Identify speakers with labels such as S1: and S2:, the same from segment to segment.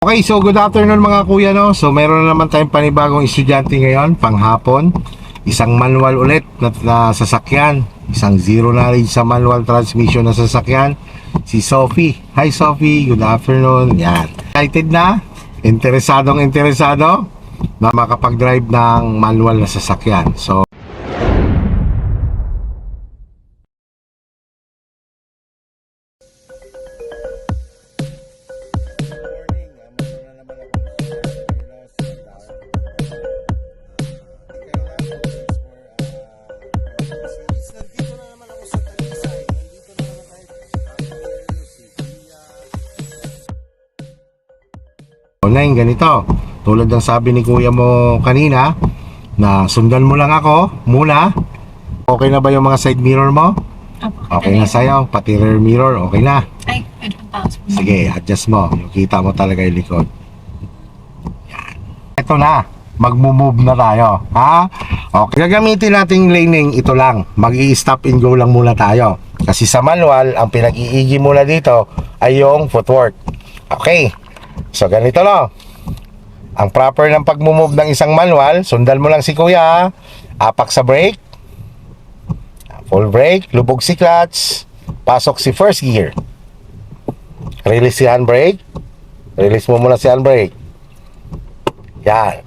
S1: Okay, so good afternoon mga kuya, no? So meron na naman tayong panibagong estudyante ngayon, panghapon. Isang manual ulit na sasakyan. Isang zero knowledge sa manual transmission na sasakyan. Si Sophie. Hi Sophie, good afternoon. Yan. Excited na? Interesado na makapag-drive ng manual na sasakyan. So online, ganito. Tulad ng sabi ni kuya mo kanina, na sundan mo lang ako muna. Okay na ba yung mga side mirror mo? Okay na sa'yo, pati rear mirror, okay na.
S2: Ay,
S1: Sige, adjust mo. Yung kita mo talaga yung likod. Yan. Ito na. Magmo-move na tayo. Ha? Okay. Gagamitin nating laning ito lang. Mag-i-stop and go lang muna tayo. Kasi sa manual, ang pinag-iigi muna dito ay yung footwork. Okay. So, ganito no. Ang proper ng pag-move ng isang manual, sundan mo lang si kuya. Apak sa brake. Full brake. Lubog si clutch. Pasok si first gear. Release si handbrake. Release mo muna si handbrake. Yan.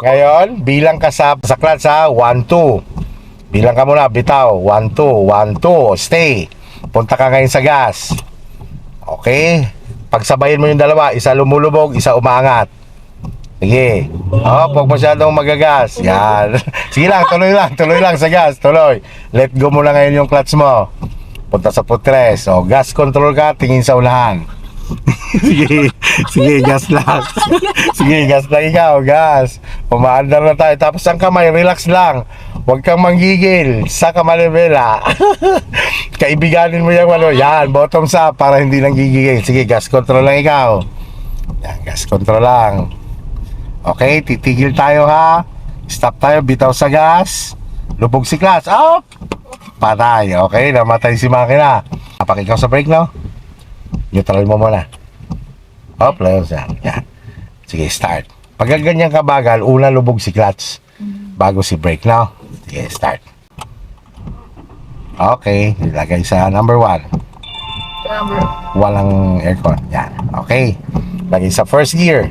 S1: Ngayon, bilang ka sa clutch ha. 1, 2. Bilang ka muna, bitaw. 1, 2, 1, 2. Stay. Punta ka ngayon sa gas. Okay. Pagsabayin mo yung dalawa. Isa lumulubog, isa umaangat. Sige. Huwag masyadong magagas. Yan. Sige lang, tuloy lang sa gas. Tuloy. Let go mo na ngayon yung clutch mo. Punta sa putres. O, gas control ka, tingin sa unahan. Sige, gas lang. Sige, gas lang ikaw, gas. Pumaandar na tayo. Tapos ang kamay, relax lang. Huwag kang manggigil sa kamalibela. Kaibiganin mo yung ano. Yan, bottoms up para hindi nang gigigil. Sige, gas control lang ikaw. Yan, gas control lang. Okay, titigil tayo ha. Stop tayo, bitaw sa gas. Lubog si clutch. Up! Patay. Okay, namatay si makina. Apak ikaw sa brake, no? Neutral mo muna. Up, layos yan. Yan. Sige, start. Pag ganyan kabagal, una lubog si clutch. Bago si brake, no? Sige, start. Okay, ilagay sa number 1. Walang aircon. Yan. Okay. Lagay sa first gear.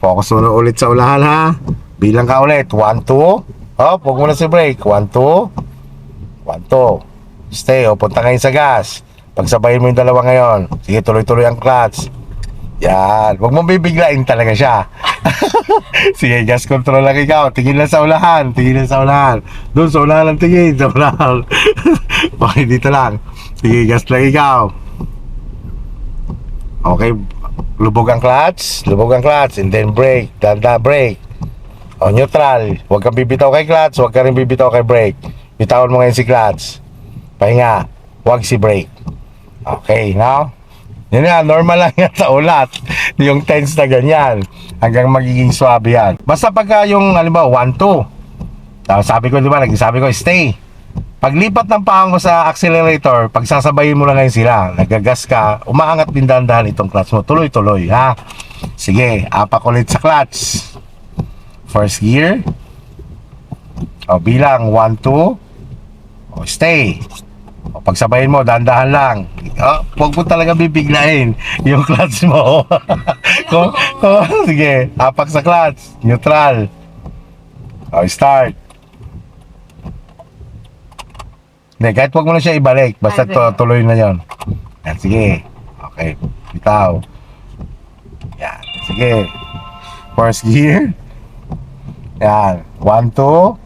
S1: Focus mo ulit sa ulahan ha. Bilang ka ulit. 1, 2. Huwag mo na si brake. 1, 2. 1, 2. Stay. Punta ngayon sa gas. Pagsabayin mo yung dalawa ngayon. Sige, tuloy-tuloy ang clutch. Yan. Huwag mong bibiglain talaga siya. Sige, gas control lang ikaw. Tingin lang sa ulahan. Doon sa ulahan lang tingin. Sa ulahan. Okay, dito lang. Sige, gas lang ikaw. Okay. Lubog ang clutch. And then brake. Danda brake. O, neutral. Huwag kang bibitaw kay clutch. Huwag ka rin bibitaw kay brake. Bitawan mo ngayon si clutch. Pahinga. Huwag si brake. Okay, now? Yun nga, normal lang yan sa ulat. Yung tense na ganyan. Hanggang magiging swabe yan. Basta pagka yung, halimbawa, 1, 2. Sabi ko, di ba, nagsasabi ko, stay. Paglipat ng paa mo sa accelerator, pagsasabayin mo lang ngayon sila. Nagagas ka, umaangat din dahan-dahan itong clutch mo. Tuloy-tuloy, ha? Sige, apak ulit sa clutch. First gear. O, bilang 1, 2. O, stay. O, pagsabayin mo, dahan-dahan lang. O, huwag mo talaga bibiglain yung clutch mo. Sige, apak sa clutch. Neutral. O, start. Hindi, kahit huwag mo na siya ibalik. Basta tuloy na yon. Yan, sige. Okay, bitaw. Yan, sige. First gear. Yan, 1, 2.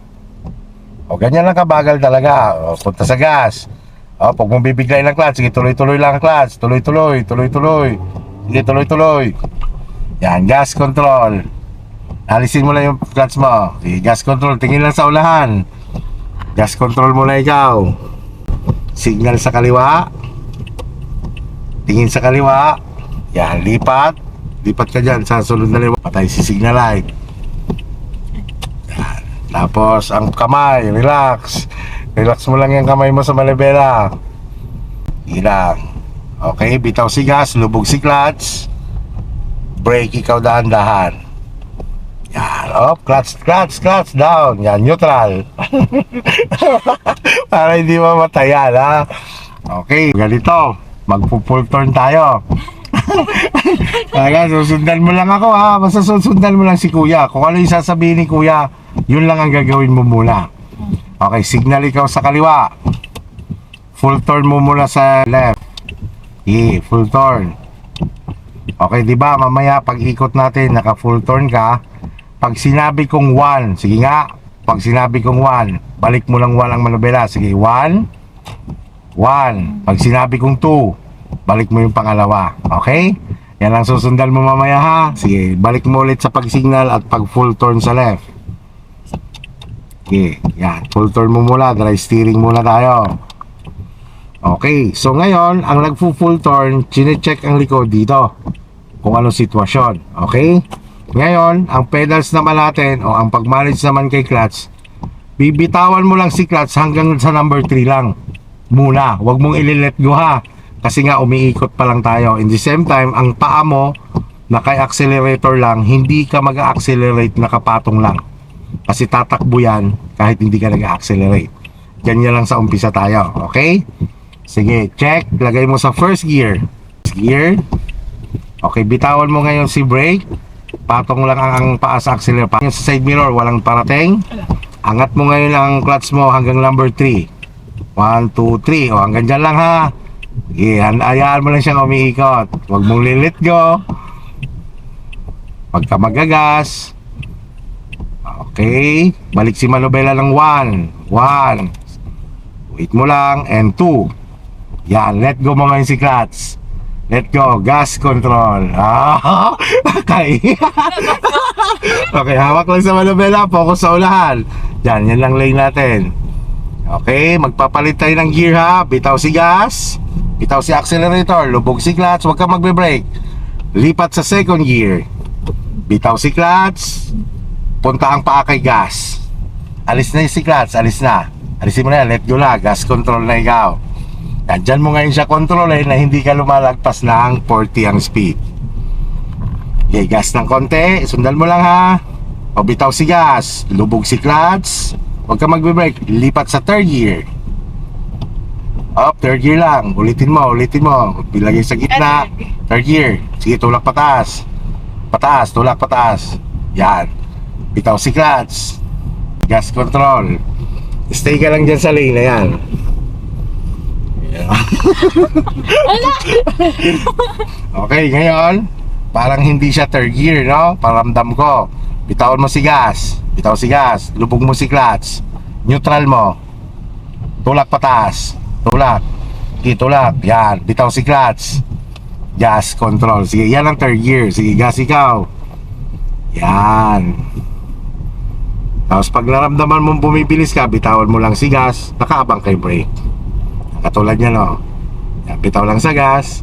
S1: O, ganyan lang kabagal talaga. O, punta sa gas. O, huwag mong bibiglain ng clutch. Sige, tuloy-tuloy lang ang clutch. Tuloy-tuloy. Sige, tuloy-tuloy. Yan, gas control. Alisin mo lang yung clutch mo. Sige, gas control. Tingin lang sa ulahan. Gas control mo na ikaw. Signal sa kaliwa. Tingin sa kaliwa. Yan, lipat. Lipat ka dyan sa sunod na liwa. Patay si signal light. Yan. Tapos, ang kamay, relax. Relax mo lang yung kamay mo sa malibela. Ilang. Okay, bitaw si gas, lubog si clutch. Brake, ikaw dahan-dahan. Yan, clutch down. Yan, neutral. Para hindi mamatayan, ha? Okay, ganito. Magpo-full turn tayo. Kaya susundan mo lang ako, ha? Basta susundan mo lang si kuya. Kung ano yung sasabihin ni kuya, yun lang ang gagawin mo muna. Okay, signal ikaw sa kaliwa. Full turn mo muna sa left. Full turn. Okay, di ba? Mamaya pag ikot natin, naka full turn ka. Pag sinabi kong 1, sige nga. Pag sinabi kong 1, balik mo lang 1 ang manubela. Sige, 1. 1. Pag sinabi kong 2, balik mo yung pangalawa. Okay? Yan ang susundan mo mamaya, ha. Sige, balik mo ulit sa pag-signal at pag full turn sa left. Okay, yan. Full turn mo muna. Dry steering muna tayo. Okay, so ngayon, ang nagpo-full turn, chine-check ang likod dito kung anong sitwasyon. Okay? Ngayon, ang pedals naman natin o ang pag-manage naman kay clutch, bibitawan mo lang si clutch hanggang sa number 3 lang muna. Huwag mong i-let go, ha, kasi nga umiikot pa lang tayo. In the same time, ang paa mo naka-accelerator lang, hindi ka mag-accelerate, nakapatong lang, kasi tatakbo yan kahit hindi ka nag-accelerate. Ganyan lang sa umpisa tayo. Okay? Sige, check. Lagay mo sa first gear. Gear. Okay, bitawan mo ngayon si brake. Patong lang ang paa sa accelerator. Patong sa side mirror, walang parating. Angat mo ngayon ang clutch mo hanggang number 3. 1, 2, 3. O, hanggang dyan lang, ha. Hayaan mo lang siyang umiikot. Huwag mong lilit go. Pagka magagas. Okay. Balik si manubela ng 1. 1. Wait mo lang. And 2. Yan, let go mo ngayon si clutch. Let go, gas control. Okay. Okay, hawak lang sa manubela, focus sa ulahan. Yan lang lane natin. Okay, magpapalit tayo ng gear, ha. Bitaw si gas, bitaw si accelerator, lubog si clutch, huwag ka magbe-brake. Lipat sa second gear. Bitaw si clutch, punta ang paa kay gas. Alis na si clutch, alis na. Alisin mo na, let go na, gas control na ikaw. Dyan mo ngayon siya kontrolin na hindi ka lumalagpas ng 40 ang speed. Okay, gas ng konti, sundan mo lang, ha. O, bitaw si gas, lubog si clutch, huwag ka magbe-brake, lipat sa third gear. Third gear lang, ulitin mo. Bilagay sa gitna, third gear. Sige, tulak pataas. Pataas, tulak pataas. Yan. Bitaw si clutch, gas control. Stay ka lang dyan sa lane na yan. Okay, ngayon parang hindi siya third gear, no? Paramdam ko. Bitawan mo si gas. Bitaw si gas. Lubog mo si clutch. Neutral mo. Tulak pataas. Tulak. Okay, tulak. Yan. Bitaw si clutch. Gas control. Sige, yan ang third gear. Sige, gas ikaw. Yan. Tapos pag naramdaman mong bumibilis ka, bitawan mo lang si gas. Nakaabang kay brake. Katulad niya, no? Yan, bitaw lang sa gas.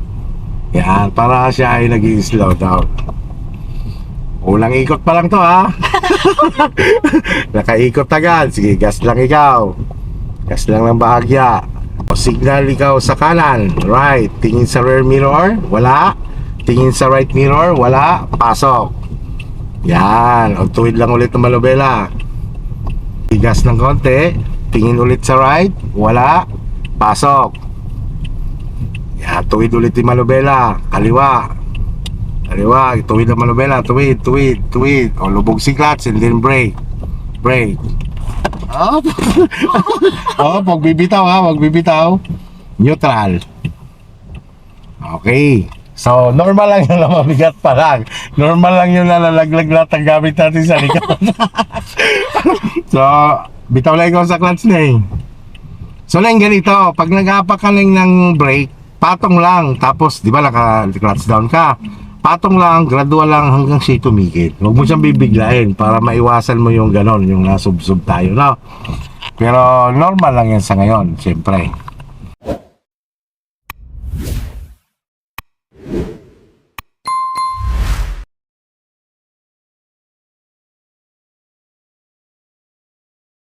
S1: Yan, para siya ay nag-i-slow down. Ulang ikot pa lang to, ha. Nakaikot agad. Sige, gas lang ikaw. Gas lang ng bahagya. O, signal ikaw sa kanan. Right. Tingin sa rear mirror. Wala. Tingin sa right mirror. Wala. Pasok. Yan. O, tuwid lang ulit ng manubela. Gas ng konti. Tingin ulit sa right. Wala. Pasok. Yan, tuwid ulit yung manubela. Kaliwa. Kaliwa, tuwid ang manubela. Tuwid. O, lubog si clutch and then brake. Brake. Pag bibitaw, ha. Pag bibitaw, neutral. Okay. So, normal lang yung mabigat pa lang. Normal lang yung nalalaglag lahat ang gamit natin sa likod. So, bitaw lang ikaw sa clutch na, eh. So lang ganito, pag nag-apak ka lang ng brake, patong lang. Tapos, di ba, naka-clutch down ka. Patong lang, gradual lang hanggang siya tumigil. Huwag mo siyang bibiglain para maiwasan mo yung ganon, yung nasubsob tayo, no? Pero normal lang yan sa ngayon, siyempre.